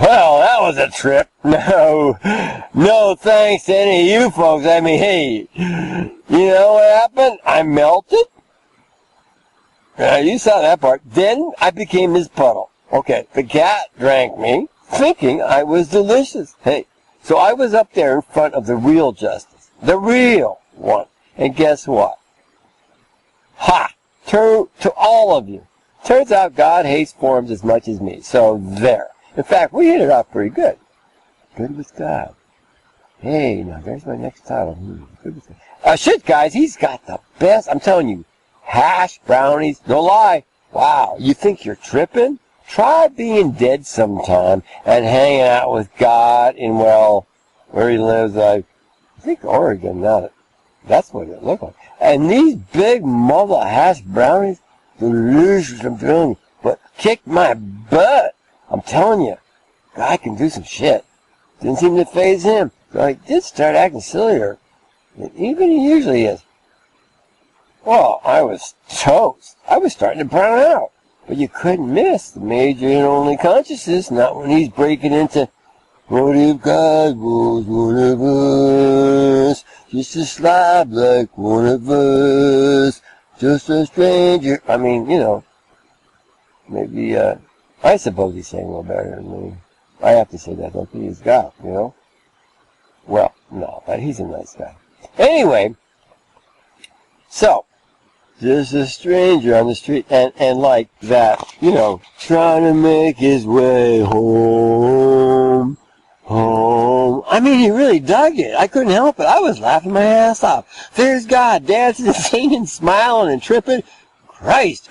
Well, that was a trip. No thanks to any of you folks. I mean, hey, you know what happened? I melted. You saw that part. Then I became his puddle. Okay, the cat drank me, thinking I was delicious. Hey, so I was up there in front of the real justice. The real one. And guess what? Ha! To all of you. Turns out God hates forms as much as me. So there. In fact, we hit it off pretty good. Good with God. Hey, now there's my next title. Good with God. Shit, guys, he's got the best. I'm telling you. Hash brownies. No lie. Wow, you think you're tripping? Try being dead sometime and hanging out with God in, well, where he lives. I think Oregon. Now that's what it looked like. And these big mother hash brownies, delicious, I'm telling you. But kicked my butt. I'm telling you, God can do some shit. Didn't seem to faze him. So I did start acting sillier than even he usually is. Well, I was toast. I was starting to brown out. But you couldn't miss the major and only consciousness, not when he's breaking into, what if God was one of us? Just a slob like one of us. Just a stranger. I mean, you know, maybe, I suppose he's saying a little better than me. I have to say that, don't he? He's God, you know? Well, no, but he's a nice guy. Anyway, so, just a stranger on the street, and like that, you know, trying to make his way home. I mean, he really dug it. I couldn't help it. I was laughing my ass off. There's God dancing and singing, smiling and tripping. Christ.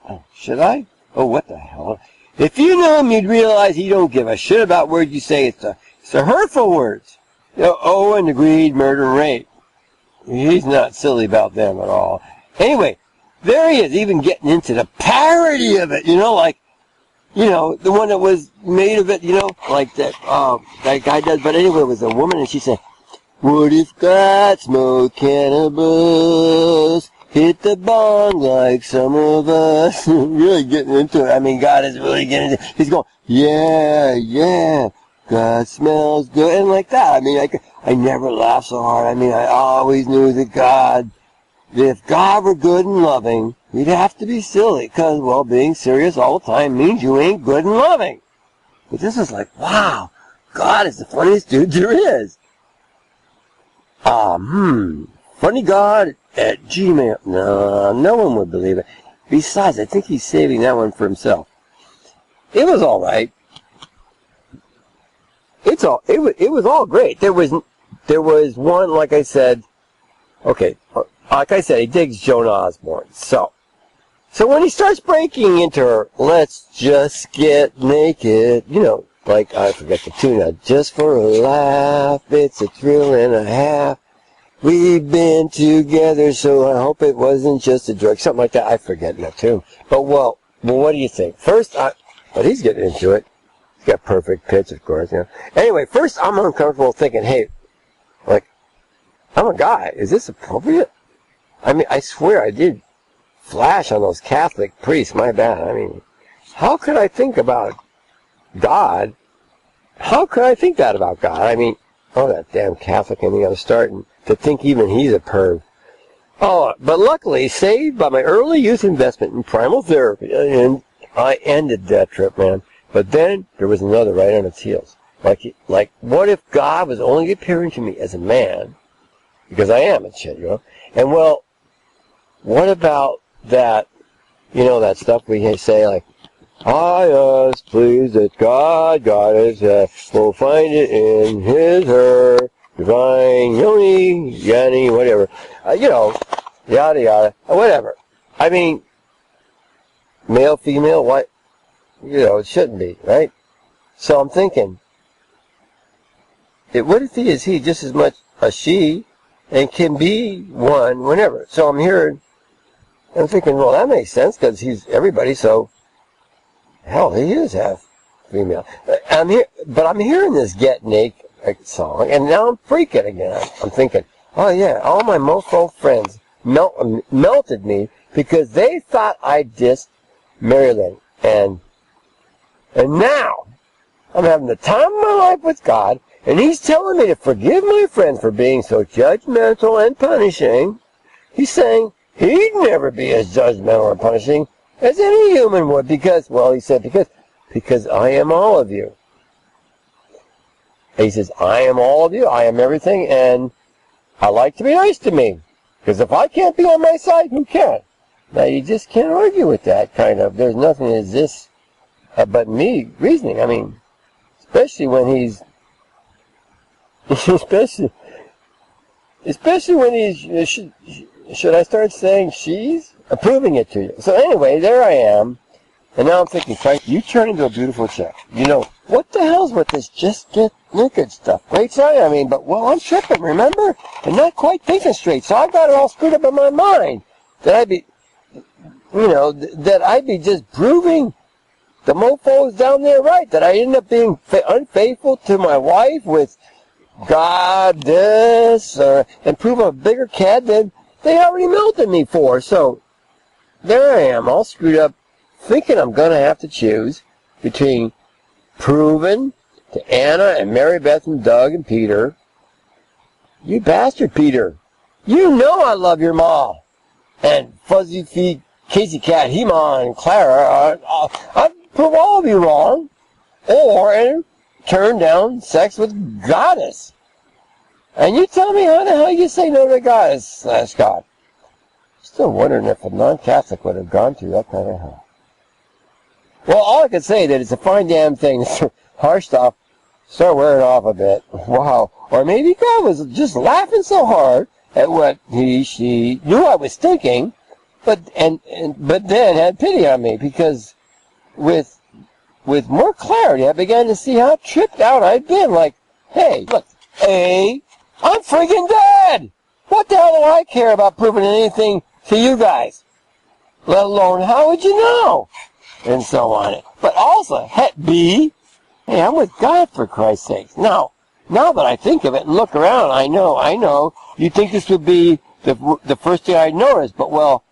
Oh, should I? Oh, what the hell? If you know him, you'd realize he don't give a shit about words you say. It's the hurtful words. You know, and the greed, murder, and rape. He's not silly about them at all. Anyway, there he is, even getting into the parody of it, you know, like, you know, the one that was made of it, you know, like that guy does. But anyway, it was a woman, and she said, what if God smoked cannabis? Hit the bong like some of us. Really getting into it. I mean, God is really getting into it. He's going, yeah, God smells good. And like that. I mean, I never laughed so hard. I mean, I always knew that if God were good and loving, he'd have to be silly. Because, well, being serious all the time means you ain't good and loving. But this is like, wow, God is the funniest dude there is. Funny God at Gmail. No one would believe it. Besides, I think he's saving that one for himself. It was all right. It was all great. There was one, like I said. Okay, like I said, he digs Joan Osborne. So when he starts breaking into her, let's just get naked, you know, like I forget the tune now. Just for a laugh, it's a thrill and a half. We've been together, so I hope it wasn't just a drug. Something like that. I forget that too. But well, what do you think? First, but he's getting into it. He's got perfect pitch, of course. You know. Anyway, first I'm uncomfortable thinking, hey, like, I'm a guy. Is this appropriate? I mean, I swear I did flash on those Catholic priests. My bad. I mean, how could I think about God? How could I think that about God? I mean, oh, that damn Catholic, and you got to start to think even he's a perv. Oh, but luckily, saved by my early youth investment in primal therapy, and I ended that trip, man. But then there was another right on its heels. Like, what if God was only appearing to me as a man? Because I am and shit, you know. And well, what about that? You know that stuff we say like, I us please that God is will find it in his her divine yoni yanni whatever, you know, yada yada whatever. I mean, male female what, you know, it shouldn't be, right? So I'm thinking, what if he is he just as much a she and can be one whenever? So I'm thinking, well, that makes sense because he's everybody. So hell, he is half female. I'm hearing this Get Naked song, and now I'm freaking again. I'm thinking, oh yeah, all my mofo friends melted me because they thought I dissed Maryland, and now I'm having the time of my life with God, and He's telling me to forgive my friends for being so judgmental and punishing. He's saying He'd never be as judgmental and punishing as any human would because, well, He said, because I am all of you. He says, I am all of you, I am everything, and I like to be nice to me. Because if I can't be on my side, who can? Now, you just can't argue with that, kind of. There's nothing that exists but me reasoning. I mean, especially when he's... especially when he's... should I start saying she's? Approving it to you. So anyway, there I am. And now I'm thinking, Frank, you turn into a beautiful chick. You know, what the hell's with this just get naked stuff? Great sign, I mean, but, well, I'm tripping, remember? And not quite thinking straight. So I got it all screwed up in my mind. That I'd be, you know, that I'd be just proving the mofos down there right. That I end up being unfaithful to my wife with God, this, and prove I'm a bigger cad than they already melted me for. So there I am, all screwed up, thinking I'm going to have to choose between proving to Anna and Mary Beth and Doug and Peter, you bastard, Peter, you know I love your ma, and Fuzzy Feet, Casey Cat, He-Ma, and Clara, I'd prove all of you wrong, or turn down sex with Goddess. And you tell me how the hell you say no to Goddess / God. Still wondering if a non-Catholic would have gone through that kind of hell. Well, all I can say is that it's a fine damn thing. Harsh stuff. Start wearing off a bit. Wow. Or maybe God was just laughing so hard at what she knew I was thinking, but then had pity on me because with more clarity I began to see how tripped out I'd been. Like, hey, look, I'm freaking dead. What the hell do I care about proving anything to you guys? Let alone, how would you know? And so on. But also, hey, I'm with God, for Christ's sake. Now that I think of it and look around, I know, you'd think this would be the first thing I'd notice, but, well,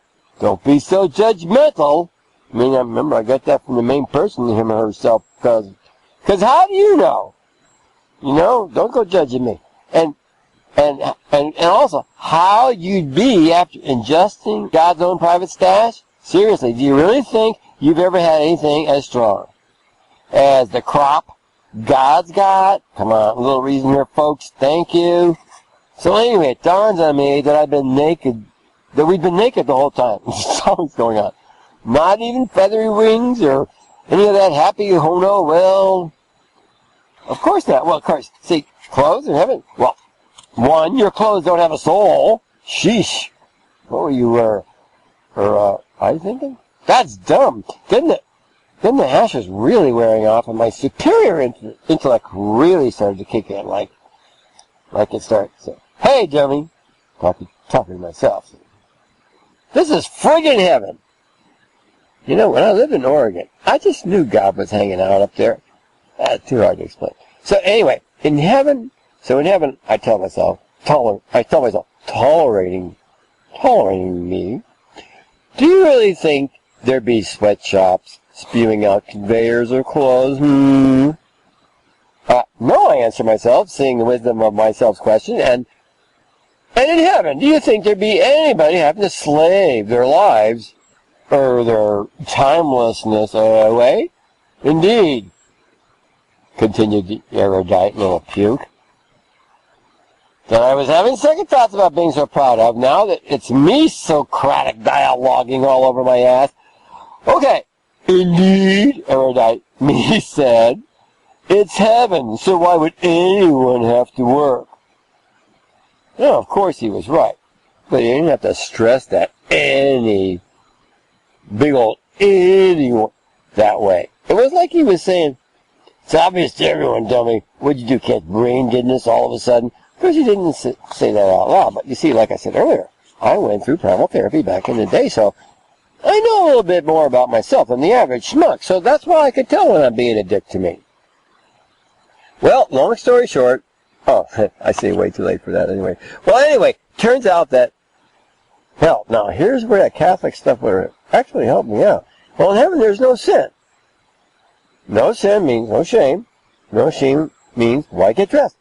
don't be so judgmental. I mean, I remember I got that from the main person, him or herself, because how do you know? You know, don't go judging me. And also, how you'd be after ingesting God's own private stash? Seriously, do you really think you've ever had anything as strong as the crop God's got? Come on, a little reason here, folks. Thank you. So anyway, it dawns on me that we've been naked the whole time. Something's going on. Not even feathery wings or any of that happy hono. Well, of course not. Well, of course. See, clothes in heaven. Well, one, your clothes don't have a soul. Sheesh. What were you, I thinking? That's dumb. Then the hash was really wearing off, and my superior intellect really started to kick in, like it started to say, hey, dummy, talking to myself. This is friggin' heaven. You know, when I lived in Oregon, I just knew God was hanging out up there. That's too hard to explain. So anyway, in heaven, I tell myself, tolerating me. Do you really think there'd be sweatshops spewing out conveyors of clothes? No, I answer myself, seeing the wisdom of myself's question, and in heaven, do you think there'd be anybody having to slave their lives or their timelessness away? Indeed, continued the erudite little puke, that I was having second thoughts about being so proud of, now that it's me Socratic dialoguing all over my ass. Okay, indeed, erudite me said, it's heaven, so why would anyone have to work? Now, of course he was right, but he didn't have to stress that any, big old anyone, that way. It was like he was saying, it's obvious to everyone, dummy, what'd you do, catch brain deadness all of a sudden? Of course, he didn't say that out loud, but you see, like I said earlier, I went through primal therapy back in the day, so I know a little bit more about myself than the average schmuck, so that's why I could tell when I'm being a dick to me. Well, long story short, I say way too late for that anyway. Well, anyway, turns out that, hell, now here's where that Catholic stuff would actually help me out. Well, in heaven, there's no sin. No sin means no shame. No, shame means why get dressed?